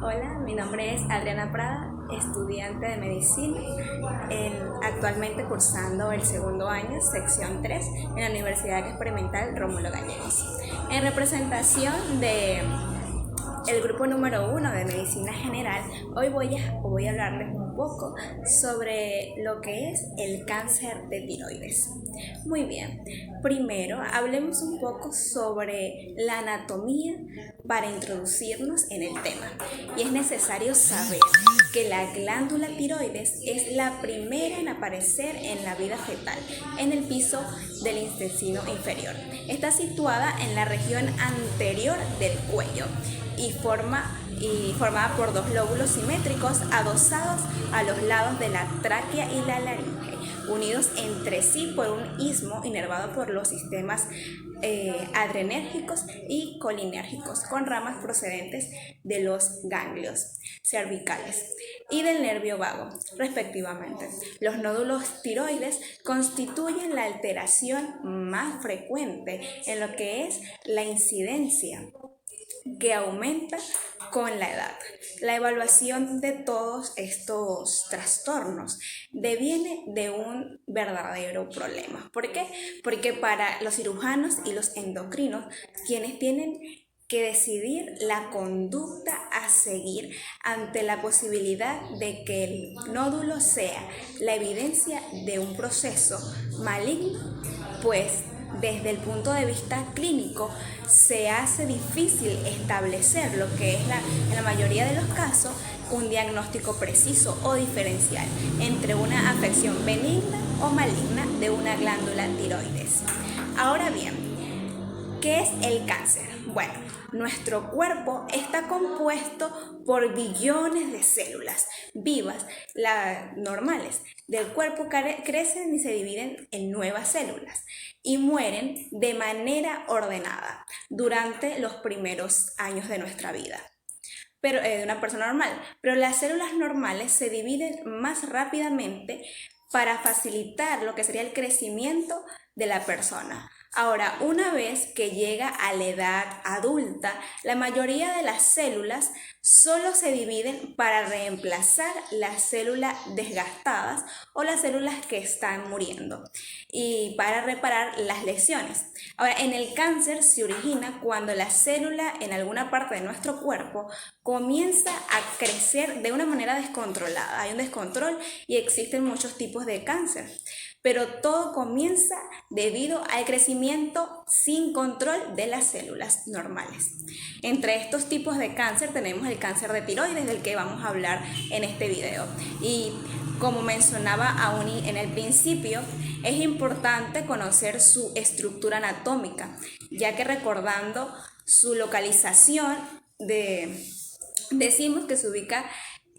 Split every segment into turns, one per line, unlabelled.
Hola, mi nombre es Adriana Prada, estudiante de medicina, actualmente cursando el segundo año, sección 3, en la Universidad Experimental Rómulo Gallegos. En representación de el grupo número 1 de Medicina General, hoy voy a hablarles un poco sobre lo que es el cáncer de tiroides. Muy bien, primero hablemos un poco sobre la anatomía para introducirnos en el tema. Y es necesario saber que la glándula tiroides es la primera en aparecer en la vida fetal, en el piso del intestino inferior. Está situada en la región anterior del cuello y formada por dos lóbulos simétricos adosados a los lados de la tráquea y la laringe, unidos entre sí por un istmo inervado por los sistemas adrenérgicos y colinérgicos, con ramas procedentes de los ganglios cervicales y del nervio vago, respectivamente. Los nódulos tiroides constituyen la alteración más frecuente en lo que es la incidencia, que aumenta con la edad. La evaluación de todos estos trastornos deviene de un verdadero problema. ¿Por qué? Porque para los cirujanos y los endocrinos, quienes tienen que decidir la conducta a seguir ante la posibilidad de que el nódulo sea la evidencia de un proceso maligno, pues desde el punto de vista clínico se hace difícil establecer lo que es en la mayoría de los casos un diagnóstico preciso o diferencial entre una afección benigna o maligna de una glándula tiroides. Ahora bien, ¿qué es el cáncer? Bueno, nuestro cuerpo está compuesto por billones de células vivas, normales del cuerpo, crecen y se dividen en nuevas células y mueren de manera ordenada durante los primeros años de nuestra vida, pero de una persona normal. Pero las células normales se dividen más rápidamente para facilitar lo que sería el crecimiento de la persona. Ahora, una vez que llega a la edad adulta, la mayoría de las células solo se dividen para reemplazar las células desgastadas o las células que están muriendo y para reparar las lesiones. Ahora, en el cáncer se origina cuando la célula en alguna parte de nuestro cuerpo comienza a crecer de una manera descontrolada. Hay un descontrol y existen muchos tipos de cáncer, pero todo comienza debido al crecimiento sin control de las células normales. Entre estos tipos de cáncer tenemos el cáncer de tiroides, del que vamos a hablar en este video. Y como mencionaba aún en el principio, es importante conocer su estructura anatómica, ya que recordando su localización, decimos que se ubica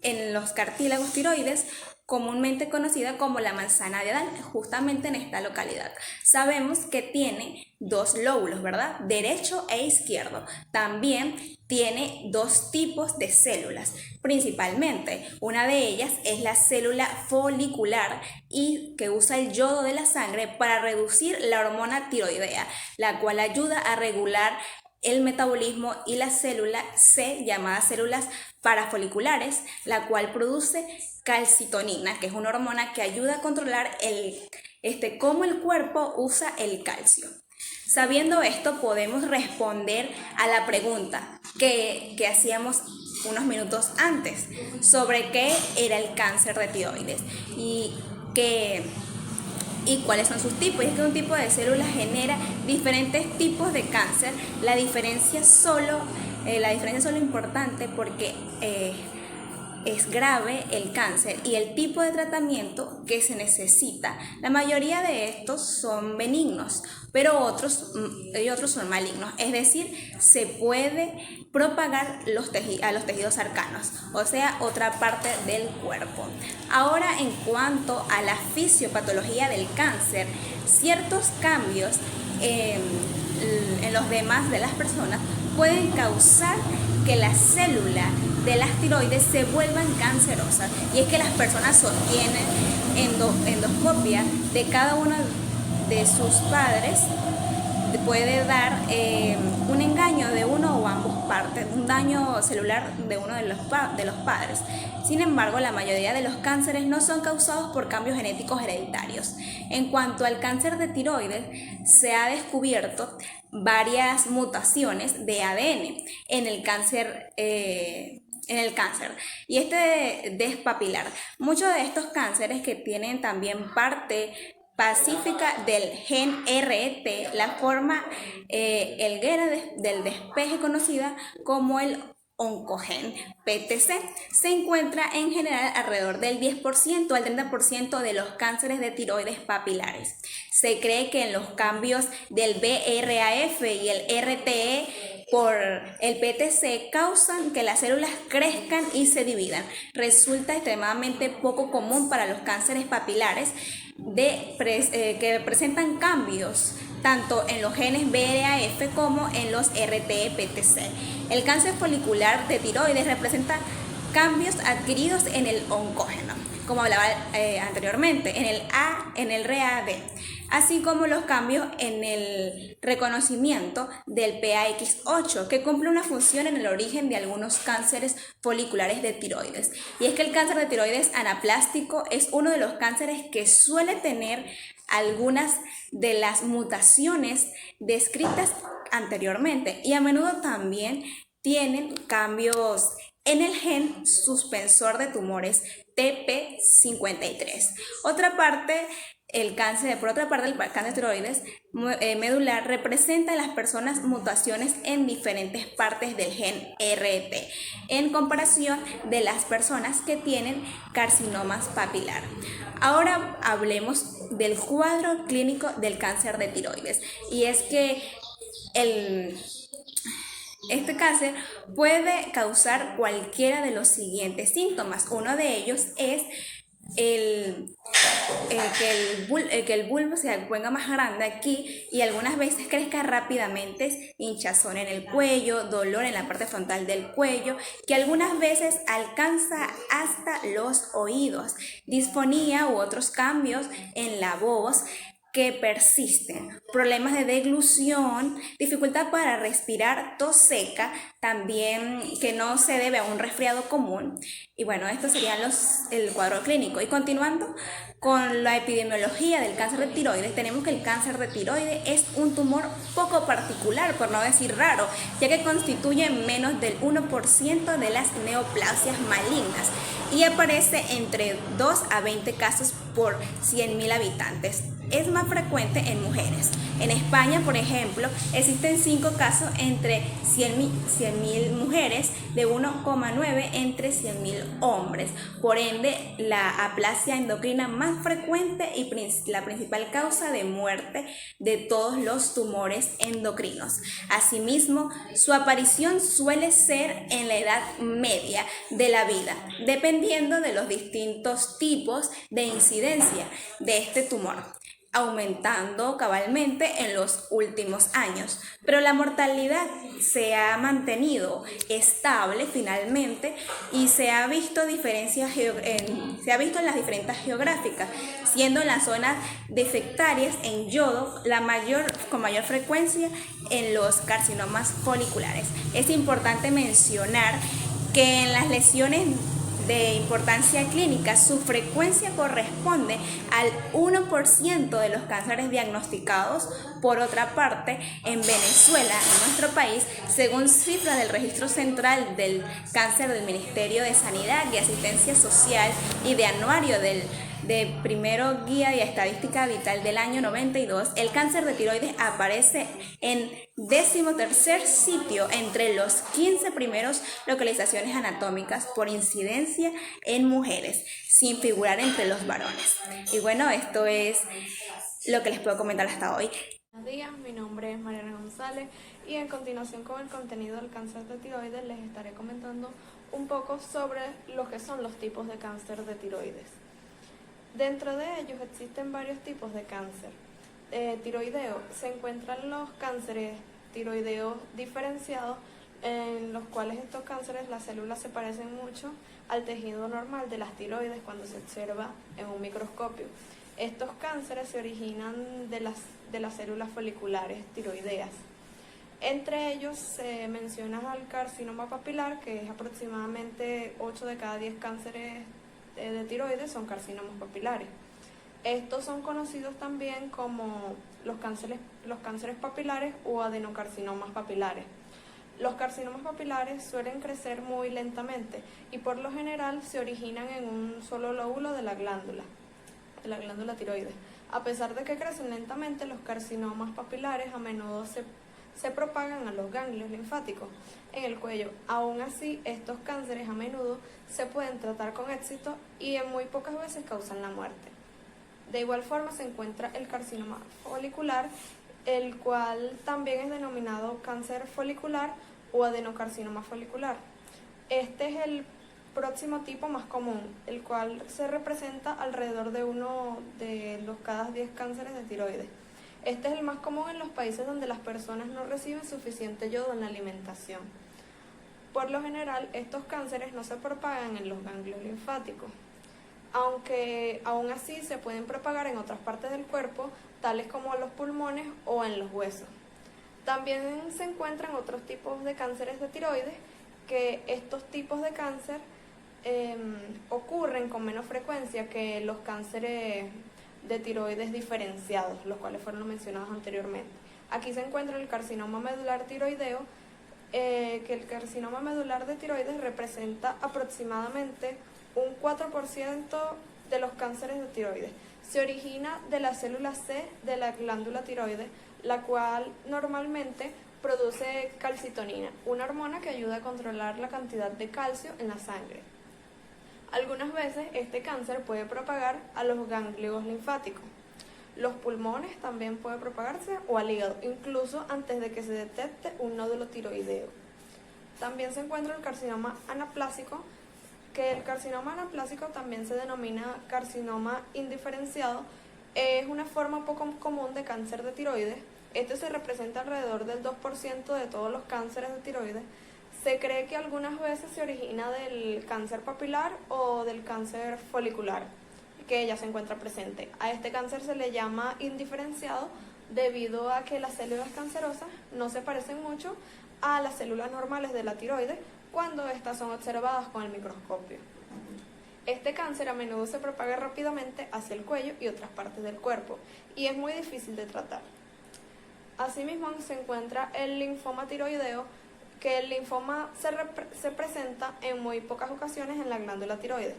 en los cartílagos tiroides, comúnmente conocida como la manzana de Adán, justamente en esta localidad. Sabemos que tiene dos lóbulos, ¿verdad? Derecho e izquierdo. También tiene dos tipos de células, principalmente. Una de ellas es la célula folicular y que usa el yodo de la sangre para reducir la hormona tiroidea, la cual ayuda a regular el metabolismo, y la célula C, llamada células parafoliculares, la cual produce calcitonina, que es una hormona que ayuda a controlar cómo el cuerpo usa el calcio. Sabiendo esto, podemos responder a la pregunta que hacíamos unos minutos antes sobre qué era el cáncer de tiroides y cuáles son sus tipos. Y es que un tipo de célula genera diferentes tipos de cáncer. La diferencia solo importante porque es grave el cáncer y el tipo de tratamiento que se necesita. La mayoría de estos son benignos, pero otros son malignos, es decir, se puede propagar a los tejidos cercanos, o sea, otra parte del cuerpo. Ahora, en cuanto a la fisiopatología del cáncer, ciertos cambios en los demás de las personas pueden causar que la célula de las tiroides se vuelvan cancerosas, y es que las personas sostienen endoscopia de cada uno de sus padres, puede dar un engaño de uno o ambos partes, un daño celular de uno de los padres. Sin embargo, la mayoría de los cánceres no son causados por cambios genéticos hereditarios. En cuanto al cáncer de tiroides, se ha descubierto varias mutaciones de ADN en el cáncer. Y este despapilar. Muchos de estos cánceres que tienen también parte pacífica del gen RET, la forma helguera del despeje conocida como el oncogen PTC, se encuentra en general alrededor del 10% al 30% de los cánceres de tiroides papilares. Se cree que en los cambios del BRAF y el RTE por el PTC causan que las células crezcan y se dividan. Resulta extremadamente poco común para los cánceres papilares que presentan cambios tanto en los genes BRAF como en los RTE-PTC. El cáncer folicular de tiroides representa cambios adquiridos en el oncógeno, como hablaba anteriormente, en el RAD, así como los cambios en el reconocimiento del PAX8, que cumple una función en el origen de algunos cánceres foliculares de tiroides. Y es que el cáncer de tiroides anaplástico es uno de los cánceres que suele tener algunas de las mutaciones descritas anteriormente y a menudo también tienen cambios en el gen suspensor de tumores TP53. Por otra parte, el cáncer de tiroides medular representa en las personas mutaciones en diferentes partes del gen RT, en comparación de las personas que tienen carcinomas papilar. Ahora hablemos del cuadro clínico del cáncer de tiroides, y es que este cáncer puede causar cualquiera de los siguientes síntomas. Uno de ellos es que el bulbo se ponga más grande aquí y algunas veces crezca rápidamente, hinchazón en el cuello, dolor en la parte frontal del cuello, que algunas veces alcanza hasta los oídos, disfonía u otros cambios en la voz que persisten, problemas de deglución, dificultad para respirar, tos seca, también que no se debe a un resfriado común. Y bueno, esto sería el cuadro clínico. Y continuando con la epidemiología del cáncer de tiroides, tenemos que el cáncer de tiroides es un tumor poco particular, por no decir raro, ya que constituye menos del 1% de las neoplasias malignas y aparece entre 2 a 20 casos por 100.000 habitantes. Es más frecuente en mujeres. En España, por ejemplo, existen 5 casos entre 100.000 mujeres, de 1,9 entre 100.000 hombres. Por ende, la aplasia endocrina más frecuente y la principal causa de muerte de todos los tumores endocrinos. Asimismo, su aparición suele ser en la edad media de la vida, dependiendo de los distintos tipos de incidencia de este tumor, aumentando cabalmente en los últimos años, pero la mortalidad se ha mantenido estable finalmente y se ha visto en las diferencias geográficas, siendo en las zonas defectarias en yodo con mayor frecuencia en los carcinomas foliculares. Es importante mencionar que en las lesiones de importancia clínica, su frecuencia corresponde al 1% de los cánceres diagnosticados. Por otra parte, en Venezuela, en nuestro país, según cifras del Registro Central del Cáncer del Ministerio de Sanidad y Asistencia Social y de Anuario de Primero Guía y Estadística Vital del año 92, el cáncer de tiroides aparece en 13º sitio entre los 15 primeros localizaciones anatómicas por incidencia en mujeres, sin figurar entre los varones. Y bueno, esto es lo que les puedo comentar hasta hoy.
Buenos días, mi nombre es Mariana González y en continuación con el contenido del cáncer de tiroides les estaré comentando un poco sobre lo que son los tipos de cáncer de tiroides. Dentro de ellos existen varios tipos de cáncer tiroideo. Se encuentran los cánceres tiroideos diferenciados, en los cuales estos cánceres las células se parecen mucho al tejido normal de las tiroides cuando se observa en un microscopio. Estos cánceres se originan de las células foliculares tiroideas. Entre ellos se menciona al carcinoma papilar, que es aproximadamente 8 de cada 10 cánceres de tiroides son carcinomas papilares. Estos son conocidos también como los cánceres papilares o adenocarcinomas papilares. Los carcinomas papilares suelen crecer muy lentamente y por lo general se originan en un solo lóbulo de la glándula tiroides. A pesar de que crecen lentamente, los carcinomas papilares a menudo se propagan a los ganglios linfáticos en el cuello. Aún así, estos cánceres a menudo se pueden tratar con éxito y en muy pocas veces causan la muerte. De igual forma se encuentra el carcinoma folicular, el cual también es denominado cáncer folicular o adenocarcinoma folicular. Este es el próximo tipo más común, el cual se representa alrededor de uno de los cada 10 cánceres de tiroides. Este es el más común en los países donde las personas no reciben suficiente yodo en la alimentación. Por lo general, estos cánceres no se propagan en los ganglios linfáticos, aunque aún así se pueden propagar en otras partes del cuerpo, tales como los pulmones o en los huesos. También se encuentran otros tipos de cánceres de tiroides, que estos tipos de cáncer ocurren con menos frecuencia que los cánceres de tiroides diferenciados, los cuales fueron mencionados anteriormente. Aquí se encuentra el carcinoma medular tiroideo, que el carcinoma medular de tiroides representa aproximadamente un 4% de los cánceres de tiroides. Se origina de la célula C de la glándula tiroides, la cual normalmente produce calcitonina, una hormona que ayuda a controlar la cantidad de calcio en la sangre. Algunas veces este cáncer puede propagar a los ganglios linfáticos. Los pulmones también puede propagarse o al hígado, incluso antes de que se detecte un nódulo tiroideo. También se encuentra el carcinoma anaplásico, que el carcinoma anaplásico también se denomina carcinoma indiferenciado. Es una forma poco común de cáncer de tiroides. Este se representa alrededor del 2% de todos los cánceres de tiroides. Se cree que algunas veces se origina del cáncer papilar o del cáncer folicular, que ya se encuentra presente. A este cáncer se le llama indiferenciado debido a que las células cancerosas no se parecen mucho a las células normales de la tiroides cuando estas son observadas con el microscopio. Este cáncer a menudo se propaga rápidamente hacia el cuello y otras partes del cuerpo y es muy difícil de tratar. Asimismo se encuentra el linfoma tiroideo, que el linfoma se presenta en muy pocas ocasiones en la glándula tiroides.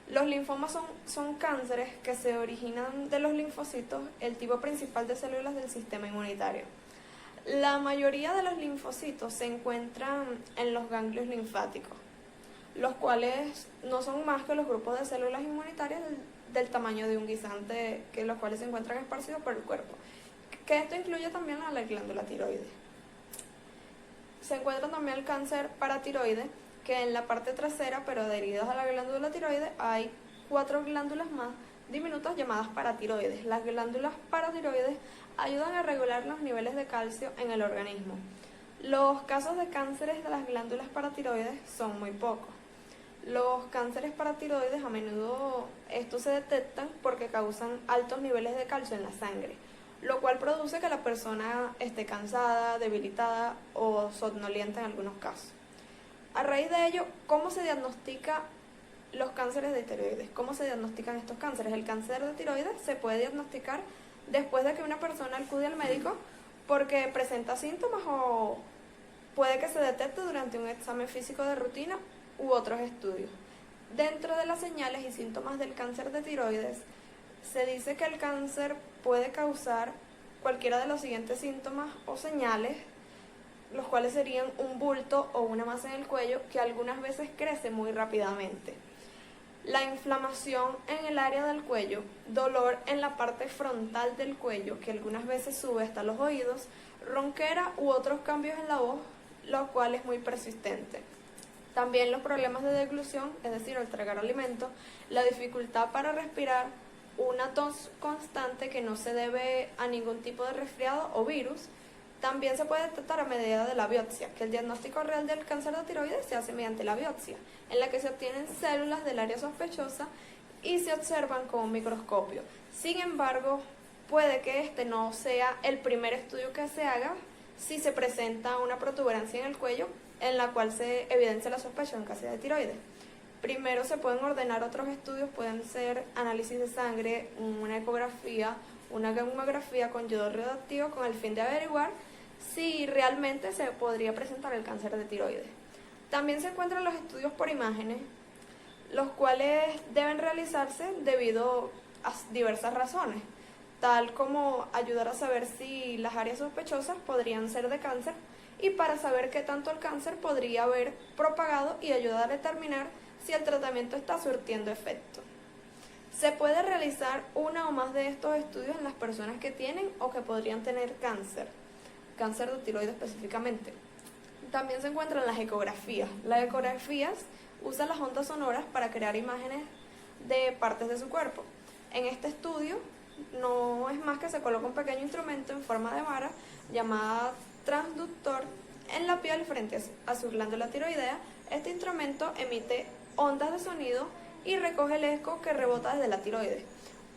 Los linfomas son cánceres que se originan de los linfocitos, el tipo principal de células del sistema inmunitario. La mayoría de los linfocitos se encuentran en los ganglios linfáticos, los cuales no son más que los grupos de células inmunitarias del tamaño de un guisante, los cuales se encuentran esparcidos por el cuerpo, que esto incluye también a la glándula tiroides. Se encuentra también el cáncer paratiroide, que en la parte trasera, pero adheridas a la glándula tiroides, hay 4 glándulas más diminutas llamadas paratiroides. Las glándulas paratiroides ayudan a regular los niveles de calcio en el organismo. Los casos de cánceres de las glándulas paratiroides son muy pocos. Los cánceres paratiroides a menudo estos se detectan porque causan altos niveles de calcio en la sangre, lo cual produce que la persona esté cansada, debilitada o somnolienta en algunos casos. A raíz de ello, ¿cómo se diagnostica los cánceres de tiroides? ¿Cómo se diagnostican estos cánceres? El cáncer de tiroides se puede diagnosticar después de que una persona acude al médico porque presenta síntomas o puede que se detecte durante un examen físico de rutina u otros estudios. Dentro de las señales y síntomas del cáncer de tiroides, se dice que el cáncer puede causar cualquiera de los siguientes síntomas o señales, los cuales serían un bulto o una masa en el cuello que algunas veces crece muy rápidamente. La inflamación en el área del cuello, dolor en la parte frontal del cuello que algunas veces sube hasta los oídos, ronquera u otros cambios en la voz, lo cual es muy persistente. También los problemas de deglución, es decir, al tragar alimentos, la dificultad para respirar, una tos constante que no se debe a ningún tipo de resfriado o virus. También se puede detectar a medida de la biopsia, que el diagnóstico real del cáncer de tiroides se hace mediante la biopsia, en la que se obtienen células del área sospechosa y se observan con un microscopio. Sin embargo, puede que este no sea el primer estudio que se haga si se presenta una protuberancia en el cuello en la cual se evidencia la sospecha de un cáncer de tiroides. Primero se pueden ordenar otros estudios, pueden ser análisis de sangre, una ecografía, una gamografía con yodo radioactivo con el fin de averiguar si realmente se podría presentar el cáncer de tiroides. También se encuentran los estudios por imágenes, los cuales deben realizarse debido a diversas razones, tal como ayudar a saber si las áreas sospechosas podrían ser de cáncer y para saber qué tanto el cáncer podría haber propagado y ayudar a determinar si el tratamiento está surtiendo efecto. Se puede realizar una o más de estos estudios en las personas que tienen o que podrían tener cáncer de tiroides específicamente. También se encuentran las ecografías. Las ecografías usan las ondas sonoras para crear imágenes de partes de su cuerpo. En este estudio no es más que se coloca un pequeño instrumento en forma de vara llamada transductor en la piel frente a su glándula tiroidea. Este instrumento emite ondas de sonido y recoge el eco que rebota desde la tiroides.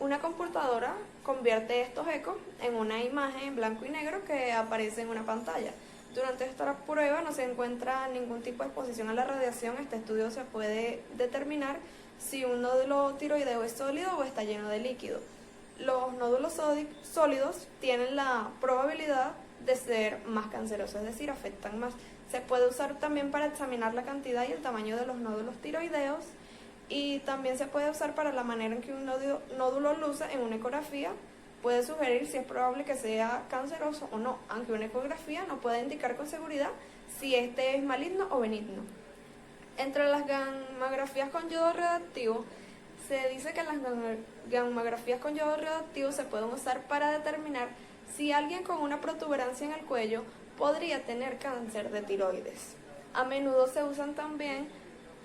Una computadora convierte estos ecos en una imagen en blanco y negro que aparece en una pantalla. Durante esta prueba no se encuentra ningún tipo de exposición a la radiación. Este estudio se puede determinar si un nódulo tiroideo es sólido o está lleno de líquido. Los nódulos sólidos tienen la probabilidad de ser más cancerosos, es decir, afectan más. Se puede usar también para examinar la cantidad y el tamaño de los nódulos tiroideos y también se puede usar para la manera en que un nódulo luce en una ecografía. Puede sugerir si es probable que sea canceroso o no, aunque una ecografía no puede indicar con seguridad si este es maligno o benigno. Entre las gamografías con yodo radioactivo, se dice que las gamografías con yodo radioactivo se pueden usar para determinar si alguien con una protuberancia en el cuello podría tener cáncer de tiroides. A menudo se usan también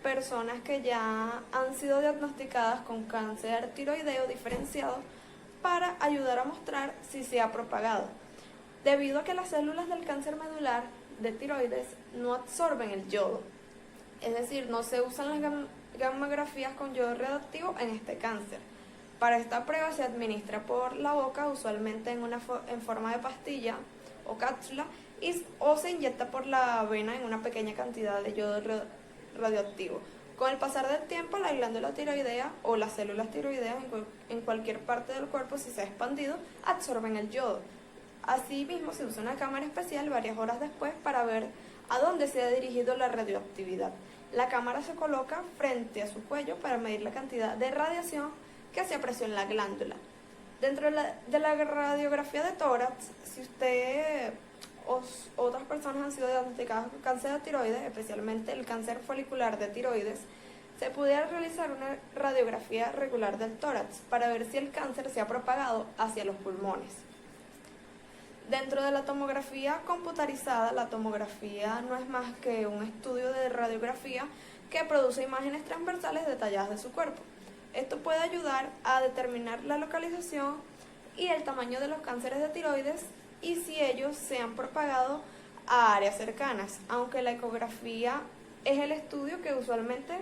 personas que ya han sido diagnosticadas con cáncer tiroideo diferenciado para ayudar a mostrar si se ha propagado. Debido a que las células del cáncer medular de tiroides no absorben el yodo, es decir, no se usan las gamografías con yodo radioactivo en este cáncer. Para esta prueba se administra por la boca, usualmente en forma de pastilla o cápsula, o se inyecta por la vena en una pequeña cantidad de yodo radioactivo. Con el pasar del tiempo, la glándula tiroidea o las células tiroideas en cualquier parte del cuerpo, si se ha expandido, absorben el yodo. Asimismo, se usa una cámara especial varias horas después para ver a dónde se ha dirigido la radioactividad. La cámara se coloca frente a su cuello para medir la cantidad de radiación que se apreció en la glándula. Dentro de la radiografía de tórax, si usted o otras personas han sido diagnosticadas con cáncer de tiroides, especialmente el cáncer folicular de tiroides, se pudiera realizar una radiografía regular del tórax para ver si el cáncer se ha propagado hacia los pulmones. Dentro de la tomografía computarizada, la tomografía no es más que un estudio de radiografía que produce imágenes transversales detalladas de su cuerpo. Esto puede ayudar a determinar la localización y el tamaño de los cánceres de tiroides y si ellos se han propagado a áreas cercanas, aunque la ecografía es el estudio que usualmente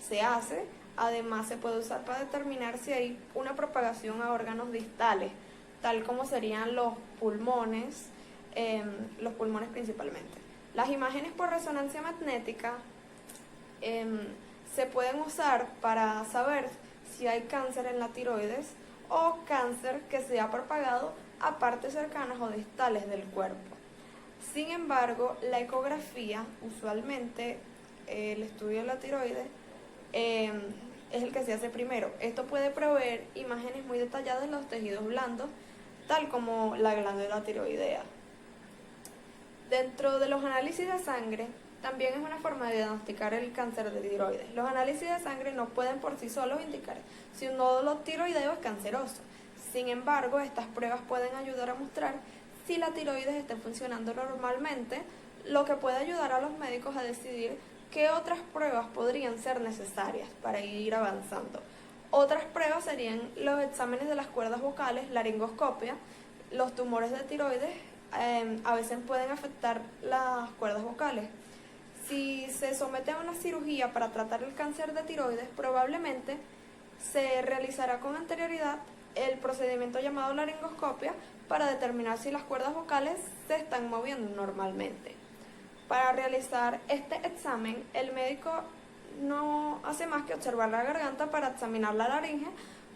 se hace. Además, se puede usar para determinar si hay una propagación a órganos distales, tal como serían los pulmones principalmente. Las imágenes por resonancia magnética se pueden usar para saber si hay cáncer en la tiroides o cáncer que se ha propagado a partes cercanas o distales del cuerpo. Sin embargo, la ecografía, usualmente el estudio de la tiroides, es el que se hace primero. Esto puede proveer imágenes muy detalladas de los tejidos blandos, tal como la glándula tiroidea. Dentro de los análisis de sangre, también es una forma de diagnosticar el cáncer de tiroides. Los análisis de sangre no pueden por sí solos indicar si un nódulo tiroideo es canceroso. Sin embargo, estas pruebas pueden ayudar a mostrar si la tiroides está funcionando normalmente, lo que puede ayudar a los médicos a decidir qué otras pruebas podrían ser necesarias para ir avanzando. Otras pruebas serían los exámenes de las cuerdas vocales, laringoscopia. Los tumores de tiroides a veces pueden afectar las cuerdas vocales. Si se somete a una cirugía para tratar el cáncer de tiroides, probablemente se realizará con anterioridad el procedimiento llamado laringoscopia para determinar si las cuerdas vocales se están moviendo normalmente. Para realizar este examen, el médico no hace más que observar la garganta para examinar la laringe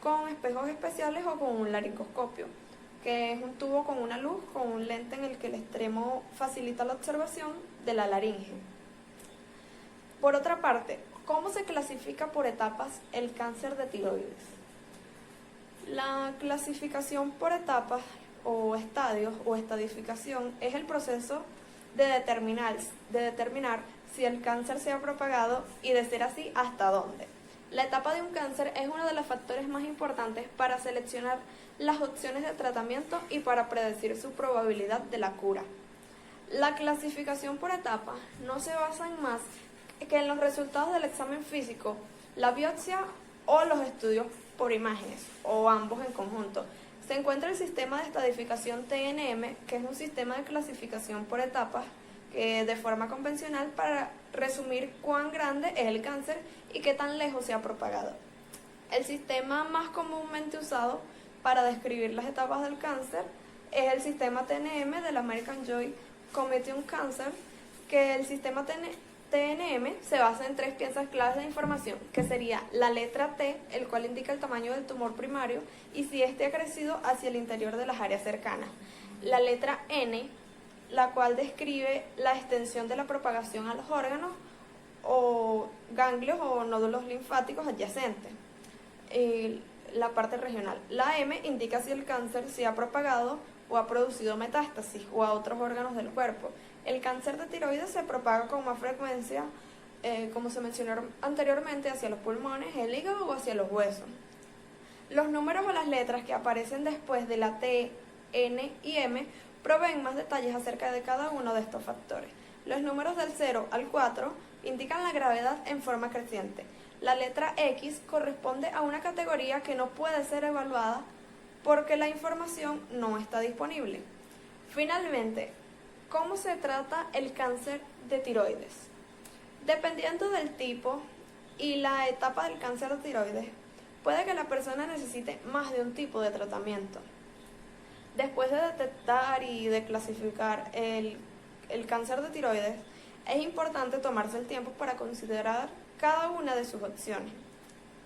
con espejos especiales o con un laringoscopio, que es un tubo con una luz, con un lente en el que el extremo facilita la observación de la laringe. Por otra parte, ¿cómo se clasifica por etapas el cáncer de tiroides? La clasificación por etapas o estadios o estadificación es el proceso de determinar si el cáncer se ha propagado y, de ser así, hasta dónde. La etapa de un cáncer es uno de los factores más importantes para seleccionar las opciones de tratamiento y para predecir su probabilidad de la cura. La clasificación por etapas no se basa en más que en los resultados del examen físico, la biopsia o los estudios por imágenes, o ambos en conjunto. Se encuentra el sistema de estadificación TNM, que es un sistema de clasificación por etapas de forma convencional para resumir cuán grande es el cáncer y qué tan lejos se ha propagado. El sistema más comúnmente usado para describir las etapas del cáncer es el sistema TNM del American Joint Committee on Cancer, que el sistema TNM se basa en 3 piezas claves de información, que sería la letra T, el cual indica el tamaño del tumor primario y si éste ha crecido hacia el interior de las áreas cercanas. La letra N, la cual describe la extensión de la propagación a los órganos o ganglios o nódulos linfáticos adyacentes. La parte regional. La M indica si el cáncer se ha propagado o ha producido metástasis o a otros órganos del cuerpo. El cáncer de tiroides se propaga con más frecuencia, como se mencionó anteriormente, hacia los pulmones, el hígado o hacia los huesos. Los números o las letras que aparecen después de la T, N y M proveen más detalles acerca de cada uno de estos factores. Los números del 0 al 4 indican la gravedad en forma creciente. La letra X corresponde a una categoría que no puede ser evaluada porque la información no está disponible. Finalmente, ¿cómo se trata el cáncer de tiroides? Dependiendo del tipo y la etapa del cáncer de tiroides, puede que la persona necesite más de un tipo de tratamiento. Después de detectar y de clasificar el cáncer de tiroides, es importante tomarse el tiempo para considerar cada una de sus opciones.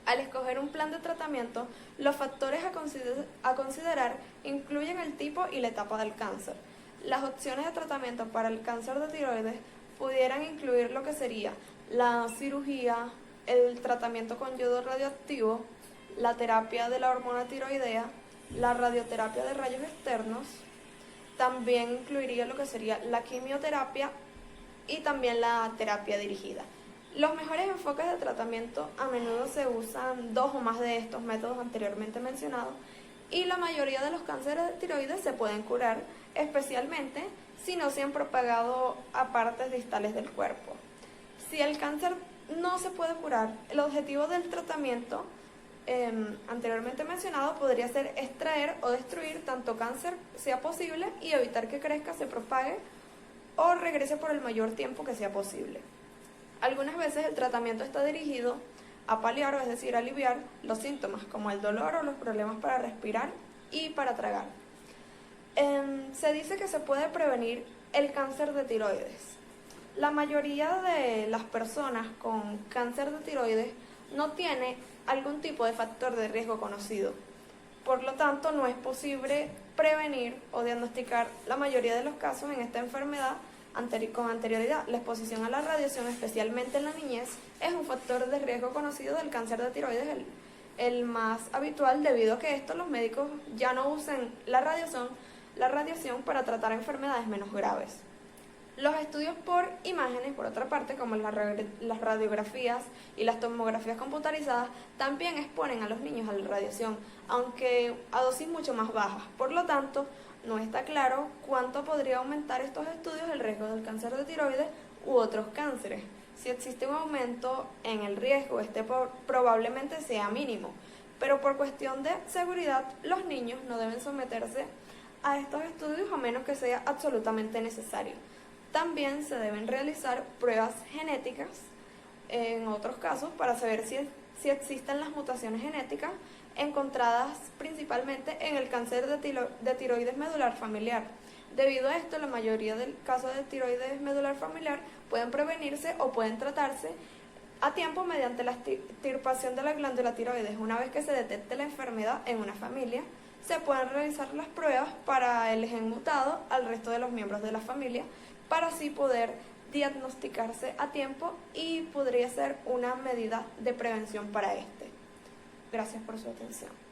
Al escoger un plan de tratamiento, los factores a considerar incluyen el tipo y la etapa del cáncer. Las opciones de tratamiento para el cáncer de tiroides pudieran incluir lo que sería la cirugía, el tratamiento con yodo radioactivo, la terapia de la hormona tiroidea, la radioterapia de rayos externos, también incluiría lo que sería la quimioterapia y también la terapia dirigida. Los mejores enfoques de tratamiento a menudo se usan 2 o más de estos métodos anteriormente mencionados y la mayoría de los cánceres de tiroides se pueden curar, especialmente si no se han propagado a partes distales del cuerpo. Si el cáncer no se puede curar, el objetivo del tratamiento anteriormente mencionado podría ser extraer o destruir tanto cáncer sea posible y evitar que crezca, se propague o regrese por el mayor tiempo que sea posible. Algunas veces el tratamiento está dirigido a paliar, o es decir, aliviar los síntomas como el dolor o los problemas para respirar y para tragar. Se dice que se puede prevenir el cáncer de tiroides. La mayoría de las personas con cáncer de tiroides no tiene algún tipo de factor de riesgo conocido. Por lo tanto, no es posible prevenir o diagnosticar la mayoría de los casos en esta enfermedad con anterioridad. La exposición a la radiación, especialmente en la niñez, es un factor de riesgo conocido del cáncer de tiroides, el más habitual, debido a que los médicos ya no usan la radiación para tratar enfermedades menos graves. Los estudios por imágenes, por otra parte, como las radiografías y las tomografías computarizadas, también exponen a los niños a la radiación, aunque a dosis mucho más bajas. Por lo tanto, no está claro cuánto podría aumentar estos estudios el riesgo del cáncer de tiroides u otros cánceres. Si existe un aumento en el riesgo, probablemente sea mínimo, pero por cuestión de seguridad, los niños no deben someterse a estos estudios a menos que sea absolutamente necesario. También se deben realizar pruebas genéticas en otros casos, para saber si existen las mutaciones genéticas encontradas principalmente en el cáncer de tiroides medular familiar. Debido a esto, la mayoría de casos de tiroides medular familiar pueden prevenirse o pueden tratarse a tiempo mediante la extirpación de la glándula tiroides. Una vez que se detecte la enfermedad en una familia, se pueden realizar las pruebas para el gen mutado al resto de los miembros de la familia para así poder diagnosticarse a tiempo y podría ser una medida de prevención para este. Gracias por su atención.